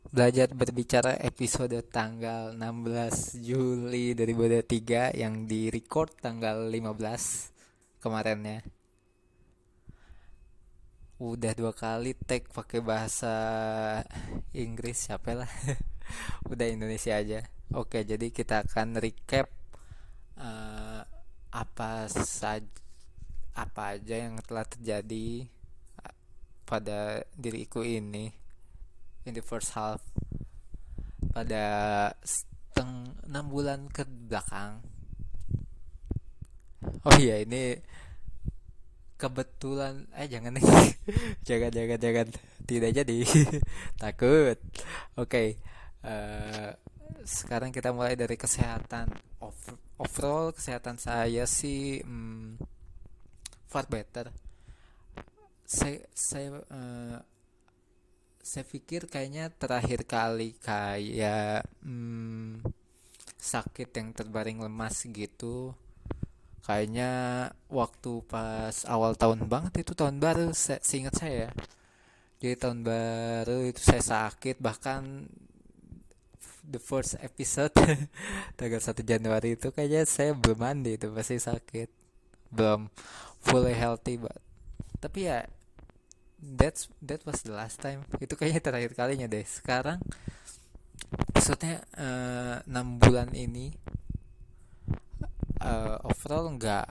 Belajar berbicara episode tanggal 16 Juli 2023 yang di record tanggal 15 kemarinnya. Udah 2 kali tag pakai bahasa Inggris, siapa lah. Udah Indonesia aja. Oke, jadi kita akan recap eh, apa saja apa aja yang telah terjadi pada diriku ini in the first half pada 6 bulan ke belakang. Oh iya, ini kebetulan jangan nih. Jangan tidak jadi. Takut. Oke. eh, Sekarang kita mulai dari kesehatan. Overall kesehatan saya sih far better. Saya pikir kayaknya terakhir kali kayak sakit yang terbaring lemas gitu, kayaknya waktu pas awal tahun banget, itu tahun baru, seingat saya. Jadi tahun baru itu saya sakit, bahkan the first episode tanggal 1 Januari itu kayaknya saya belum mandi, itu pasti sakit, belum fully healthy. Tapi ya, that was the last time, itu kayaknya terakhir kalinya deh. Sekarang maksudnya 6 bulan ini overall nggak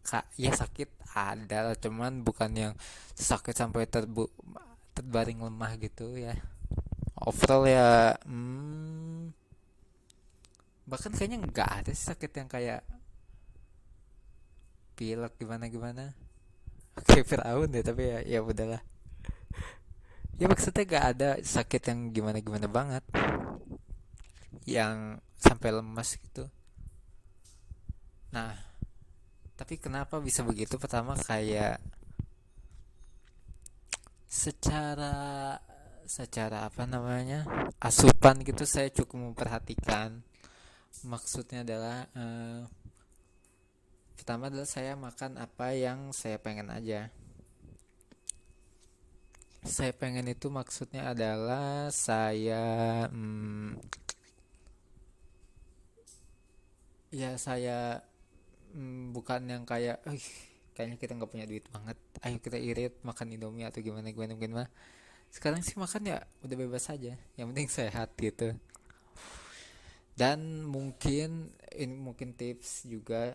kak ya, sakit ada lah, cuman bukan yang sakit sampai terbaring lemah gitu ya. Overall ya, bahkan kayaknya nggak ada sih sakit yang kayak pilek gimana gimana. Kayak Firaun deh, tapi ya ya udahlah. Ya maksudnya nggak ada sakit yang gimana gimana banget, yang sampai lemas gitu. Nah, tapi kenapa bisa begitu? Pertama, kayak secara secara apa namanya, asupan gitu, saya cukup memperhatikan. Maksudnya adalah pertama adalah saya makan apa yang saya pengen aja. Saya pengen itu maksudnya adalah saya ya saya bukan yang kayak kayaknya kita nggak punya duit banget, ayo kita irit makan Indomie atau gimana gimana gimana. Sekarang sih makan ya udah bebas aja, yang penting sehat gitu. Dan mungkin ini mungkin tips juga,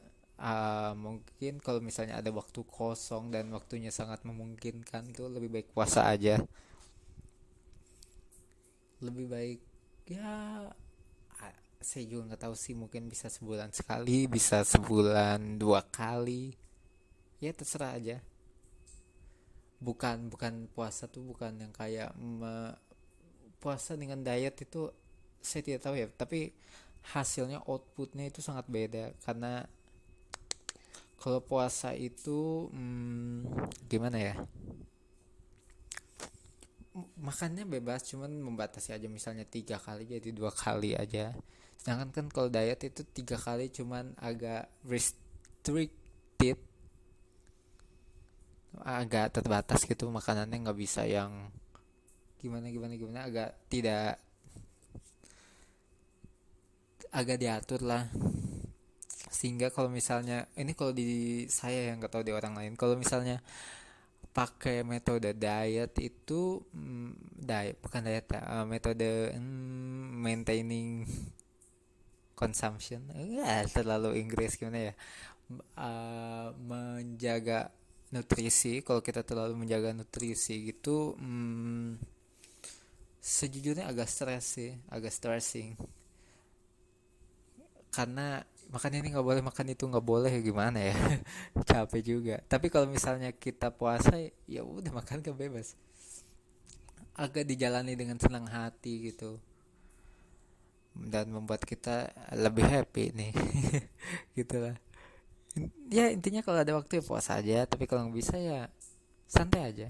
mungkin kalau misalnya ada waktu kosong dan waktunya sangat memungkinkan, tuh lebih baik puasa aja. Lebih baik ya, saya juga nggak tahu sih, mungkin bisa sebulan sekali, bisa sebulan 2 kali, ya terserah aja. Bukan puasa tuh bukan yang kayak puasa dengan diet itu, saya tidak tahu ya, tapi hasilnya, outputnya itu sangat beda. Karena kalau puasa itu gimana ya, makannya bebas, cuman membatasi aja, misalnya 3 kali jadi 2 kali aja. Sedangkan kan kalau diet itu 3 kali, cuman agak restricted, agak terbatas gitu makanannya, nggak bisa yang gimana gimana gimana, agak diatur lah. Sehingga kalau misalnya ini, kalau di saya yang nggak tahu di orang lain, kalau misalnya pakai metode diet itu, diet bukan diet ya, metode maintaining consumption, terlalu Inggris gimana ya. Menjaga nutrisi, kalau kita terlalu menjaga nutrisi gitu, sejujurnya agak stres sih, agak stressing. Karena makan ini nggak boleh, makan itu nggak boleh, ya gimana ya. Capek juga. Tapi kalau misalnya kita puasa, ya udah makan ke bebas, agak dijalani dengan senang hati gitu, dan membuat kita lebih happy nih. Gitulah. Ya intinya kalau ada waktu ya puasa aja, tapi kalau nggak bisa ya santai aja.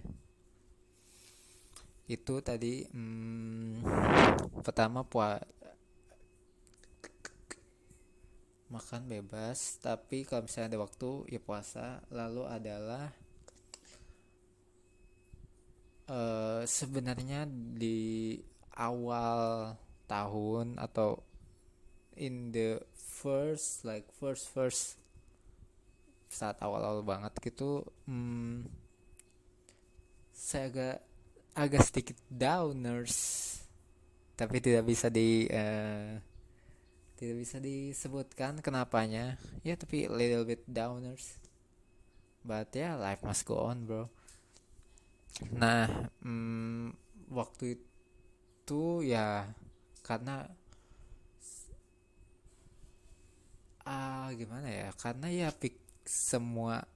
Itu tadi pertama, makan bebas, tapi kalau misalnya ada waktu ya puasa. Lalu adalah Sebenarnya di awal tahun atau in the first saat awal-awal banget gitu, saya agak sedikit downers, tapi tidak bisa disebutkan kenapanya ya, tapi little bit downers, but ya, life must go on, bro. Nah, waktu itu ya karena gimana ya, karena ya semua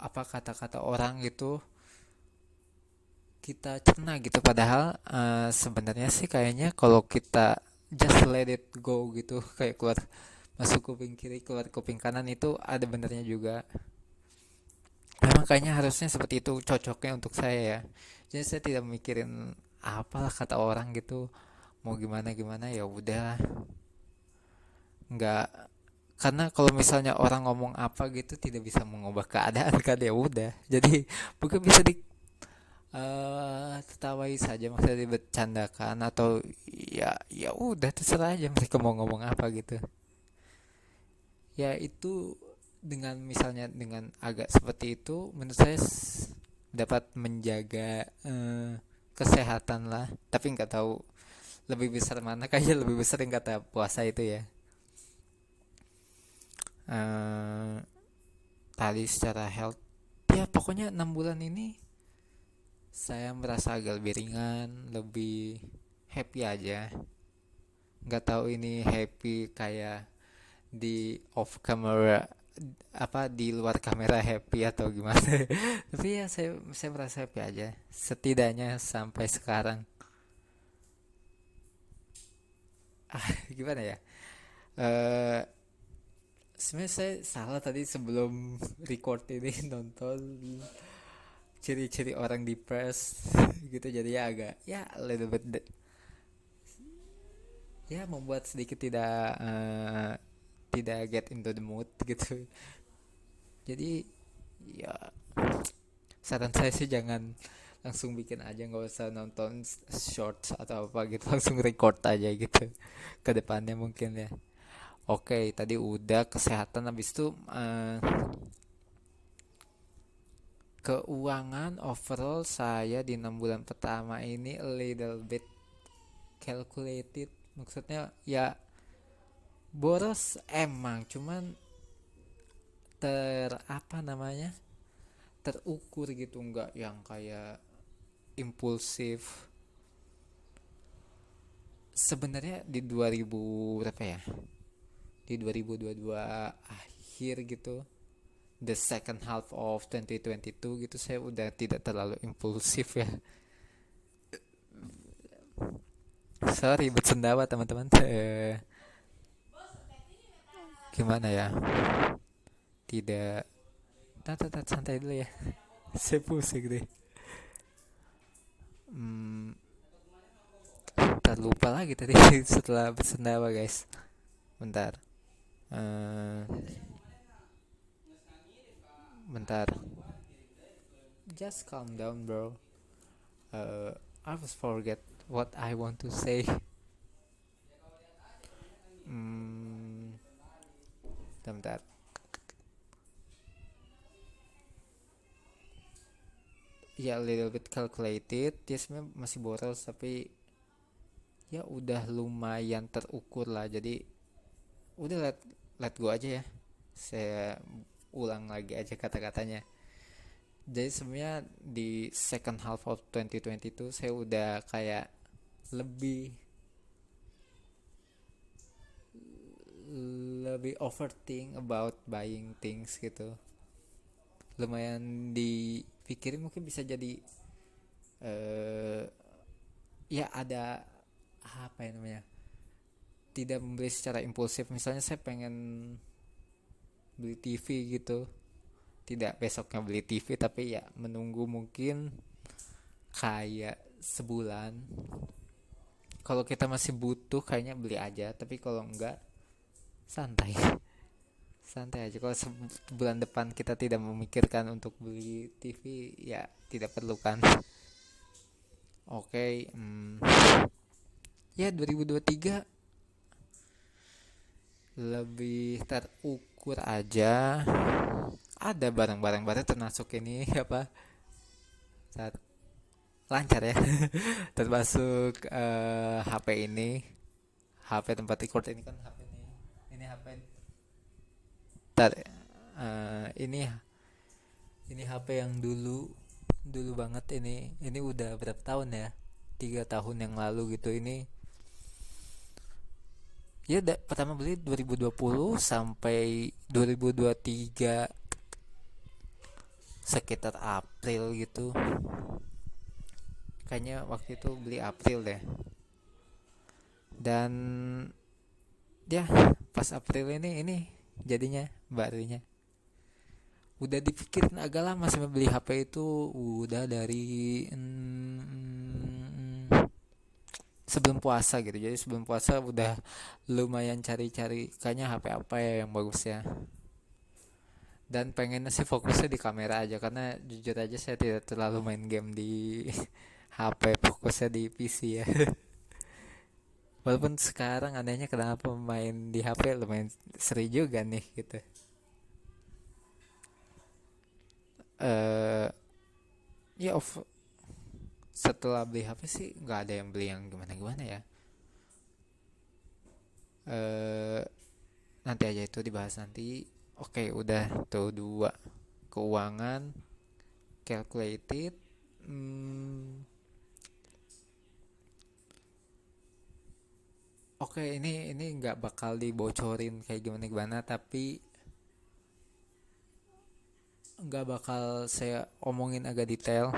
apa kata-kata orang itu kita cerna gitu, padahal sebenarnya sih kayaknya kalau kita just let it go gitu, kayak keluar masuk kuping kiri keluar kuping kanan, itu ada benernya juga. Memang kayaknya harusnya seperti itu cocoknya untuk saya ya, jadi saya tidak mikirin apalah kata orang gitu, mau gimana gimana ya udah, nggak, karena kalau misalnya orang ngomong apa gitu tidak bisa mengubah keadaan kan, ya udah, jadi bukan bisa tertawai saja, maksudnya dibercandakan, atau ya udah terserah aja mereka mau ngomong apa gitu. Ya itu, dengan misalnya dengan agak seperti itu menurut saya dapat menjaga kesehatan lah, tapi nggak tahu lebih besar mana, kayaknya lebih besar yang kata puasa itu ya. eh Tadi secara health ya, pokoknya 6 bulan ini saya merasa agak lebih ringan, lebih happy aja. Nggak tahu ini happy kayak di off camera, apa di luar kamera happy atau gimana. Tapi ya saya merasa happy aja setidaknya sampai sekarang. Gimana ya, eh sebenarnya saya salah tadi sebelum record ini nonton ciri-ciri orang depressed gitu, jadi ya agak ya little bit ya membuat sedikit tidak get into the mood gitu. Jadi ya, saran saya sih jangan langsung bikin aja, nggak usah nonton shorts atau apa gitu, langsung record aja gitu ke depannya mungkin ya. Oke, tadi udah kesehatan, habis itu keuangan overall saya di 6 bulan pertama ini a little bit calculated, maksudnya ya boros emang, cuman apa namanya, terukur gitu, nggak yang kayak impulsif. Sebenarnya di 2000 berapa ya, di 2022 akhir gitu, the second half of 2022 gitu, saya udah tidak terlalu impulsif ya. Sorry bersendawa teman-teman. Gimana ya, tidak, santai dulu ya. Saya pusing deh. hmm, Terlupa lagi tadi setelah bersendawa guys, bentar. Eh, Bentar, just calm down bro. uh, I was forget what I want to say. hmm, Bentar. Ya little bit calculated, ya sebenarnya masih boros, tapi ya udah lumayan terukur lah, jadi udah let go aja ya. Saya ulang lagi aja kata-katanya. Jadi sebenarnya di second half of 2022 saya udah kayak lebih lebih overthink about buying things gitu. Lumayan dipikirin, mungkin bisa jadi eh ya ada apa ya namanya, tidak membeli secara impulsif. Misalnya saya pengen beli TV gitu, tidak besoknya beli TV, tapi ya menunggu mungkin kayak sebulan. Kalau kita masih butuh kayaknya beli aja, tapi kalau enggak santai. Santai aja, kalau sebulan depan kita tidak memikirkan untuk beli TV ya tidak perlu kan. Oke, ya 2023 lebih terukur aja. Ada barang-barang baru termasuk ini apa? Saat lancar ya. Termasuk HP ini, HP tempat record ini kan HP ini. Ini HP tar, ini HP yang dulu dulu banget ini udah berapa tahun ya, 3 tahun yang lalu gitu ini ya pertama beli 2020 sampai 2023 sekitar April gitu, kayaknya waktu itu beli April deh. Dan ya pas April ini jadinya barunya udah dipikirin agak lama sampai beli HP itu, udah dari sebelum puasa gitu. Jadi sebelum puasa udah lumayan cari-cari kayaknya HP apa ya yang bagus ya. Dan pengennya sih fokusnya di kamera aja karena jujur aja saya tidak terlalu main game di HP, fokusnya di PC ya. Walaupun sekarang anehnya kenapa main di HP lumayan seri juga nih gitu. eh Ya setelah beli HP sih nggak ada yang beli yang gimana-gimana ya. eh Nanti aja itu dibahas nanti. Oke, udah tuh dua, keuangan, calculated. Oke, ini nggak bakal dibocorin kayak gimana gimana, tapi nggak bakal saya omongin agak detail.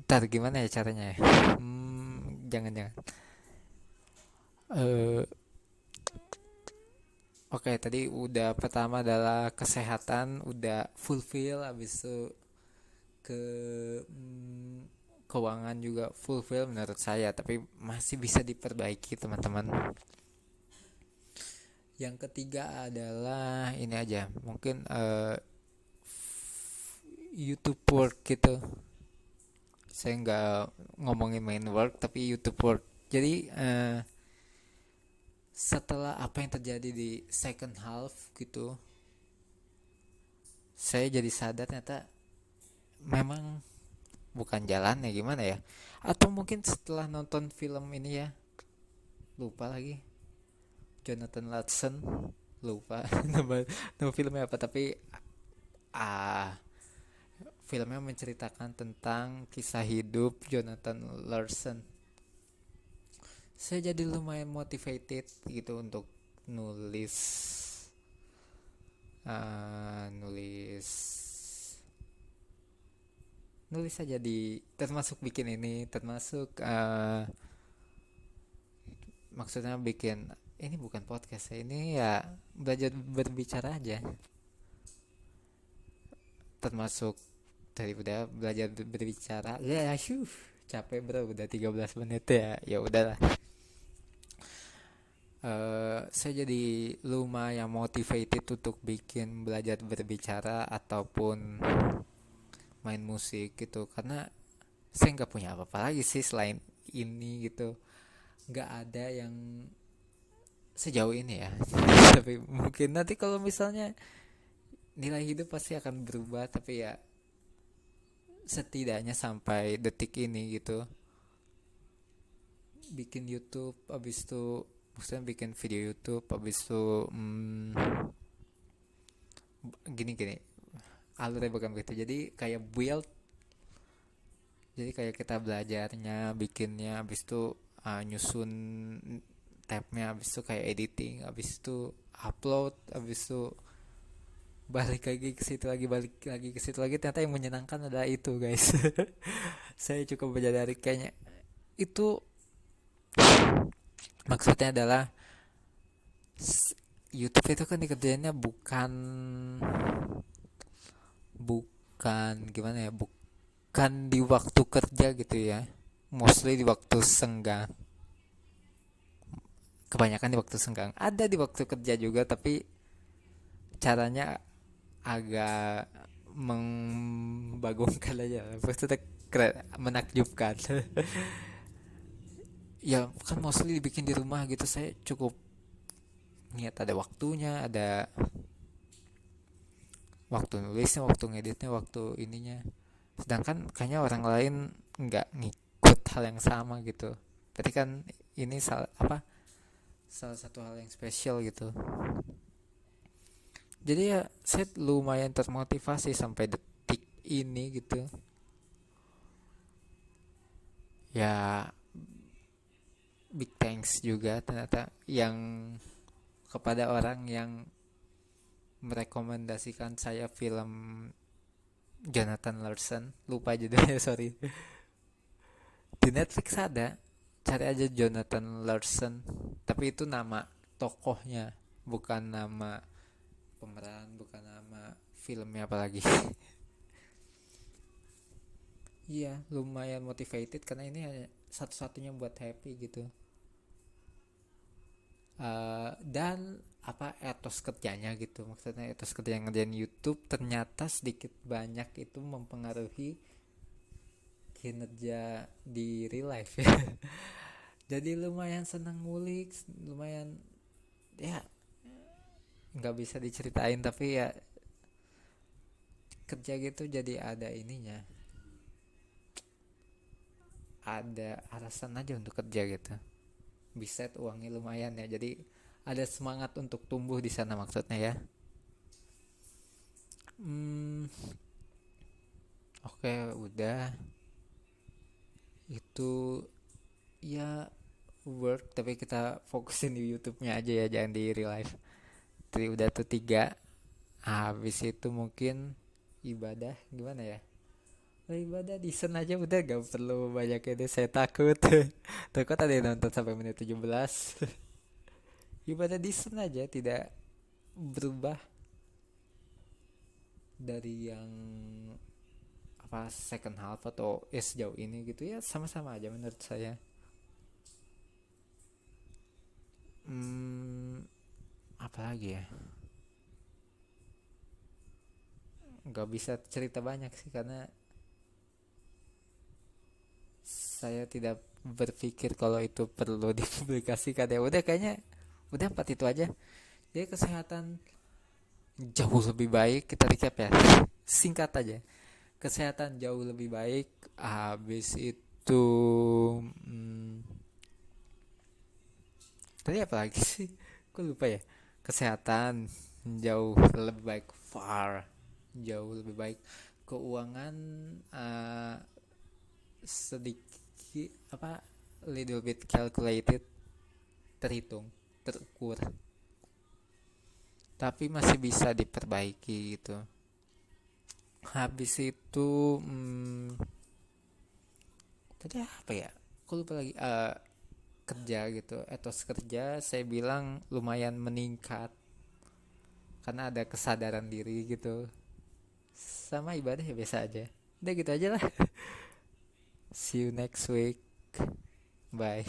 Ntar gimana ya caranya ya? Jangan-jangan. Eh, oke, tadi udah pertama adalah kesehatan, udah fulfill, habis itu ke mm, keuangan juga fulfill menurut saya, tapi masih bisa diperbaiki teman-teman. Yang ketiga adalah ini aja, mungkin YouTube work gitu. Saya nggak ngomongin main work tapi YouTube work. Jadi setelah apa yang terjadi di second half gitu, saya jadi sadar ternyata memang bukan jalan ya, gimana ya, atau mungkin setelah nonton film ini ya, lupa lagi, Jonathan Larson, lupa nama filmnya apa, tapi ah filmnya menceritakan tentang kisah hidup Jonathan Larson. Saya jadi lumayan motivated gitu untuk nulis, nulis nulis aja di, termasuk bikin ini, termasuk maksudnya bikin ini bukan podcast ya, ini ya belajar berbicara aja, termasuk dari udah belajar berbicara ya. Capek bro, udah 13 menit ya, ya udahlah. Saya jadi lumayan motivated untuk bikin belajar berbicara ataupun main musik gitu, karena saya nggak punya apa-apa lagi sih selain ini gitu, nggak ada yang sejauh ini ya. Tapi mungkin nanti kalau misalnya nilai hidup pasti akan berubah, tapi ya setidaknya sampai detik ini gitu, bikin YouTube, abis itu maksudnya bikin video YouTube, abis itu gini-gini alurnya bukan begitu, jadi kayak build, jadi kayak kita belajarnya bikinnya, abis itu nyusun tabnya, abis itu kayak editing, abis itu upload, abis itu balik lagi ke situ lagi, balik lagi ke situ lagi. Ternyata yang menyenangkan adalah itu guys. Saya cukup menyadari kayaknya itu maksudnya adalah YouTube itu kan dikerjainnya bukan bukan gimana ya, bukan di waktu kerja gitu ya, mostly di waktu senggang, kebanyakan di waktu senggang, ada di waktu kerja juga tapi caranya agak membagongkan aja, maksudnya keren, menakjubkan. Ya kan mostly dibikin di rumah gitu, saya cukup niat, ada waktunya, ada waktu nulisnya, waktu ngeditnya, waktu ininya. Sedangkan kayaknya orang lain nggak ngikut hal yang sama gitu. Tadi kan ini salah satu hal yang spesial gitu. Jadi ya saya lumayan termotivasi sampai detik ini gitu. Ya big thanks juga ternyata yang kepada orang yang merekomendasikan saya film Jonathan Larson, lupa judulnya, sorry. Di Netflix ada, cari aja Jonathan Larson, tapi itu nama tokohnya, bukan nama pemeran, bukan nama filmnya apalagi. Iya, lumayan motivated karena ini hanya satu-satunya buat happy gitu. Dan apa etos kerjanya gitu, maksudnya etos kerja yang ngerjain YouTube ternyata sedikit banyak itu mempengaruhi kinerja di real life ya. Jadi lumayan senang ngulik, lumayan ya, nggak bisa diceritain tapi ya kerja gitu jadi ada ininya, ada alasan aja untuk kerja gitu, bisa uangnya lumayan ya, jadi ada semangat untuk tumbuh di sana maksudnya ya. hmm, oke, udah itu ya work, tapi kita fokusin di YouTube-nya aja ya, jangan di real life. Jadi udah tuh tiga. Habis itu mungkin ibadah gimana ya? Ibadah decent aja udah, gak perlu banyak ini, saya takut. Takut ada yang nonton sampai menit 17. Ibadah decent aja, tidak berubah dari yang apa second half atau sejauh ini gitu ya, sama-sama aja menurut saya. Hmm, apa lagi ya? Gak bisa cerita banyak sih karena saya tidak berpikir kalau itu perlu dipublikasikan ya. Udah kayaknya udah empat itu aja. Jadi kesehatan jauh lebih baik, kita recap ya. Singkat aja. Kesehatan jauh lebih baik. Habis itu tadi apa lagi sih? Kok lupa ya. Kesehatan jauh lebih baik, far jauh lebih baik. Keuangan sedikit apa, little bit calculated, terhitung, terukur, tapi masih bisa diperbaiki gitu. Habis itu tadi apa ya, aku lupa lagi. Kerja gitu, etos kerja saya bilang lumayan meningkat karena ada kesadaran diri gitu. Sama ibadah ya biasa aja. Udah gitu aja lah. See you next week, bye.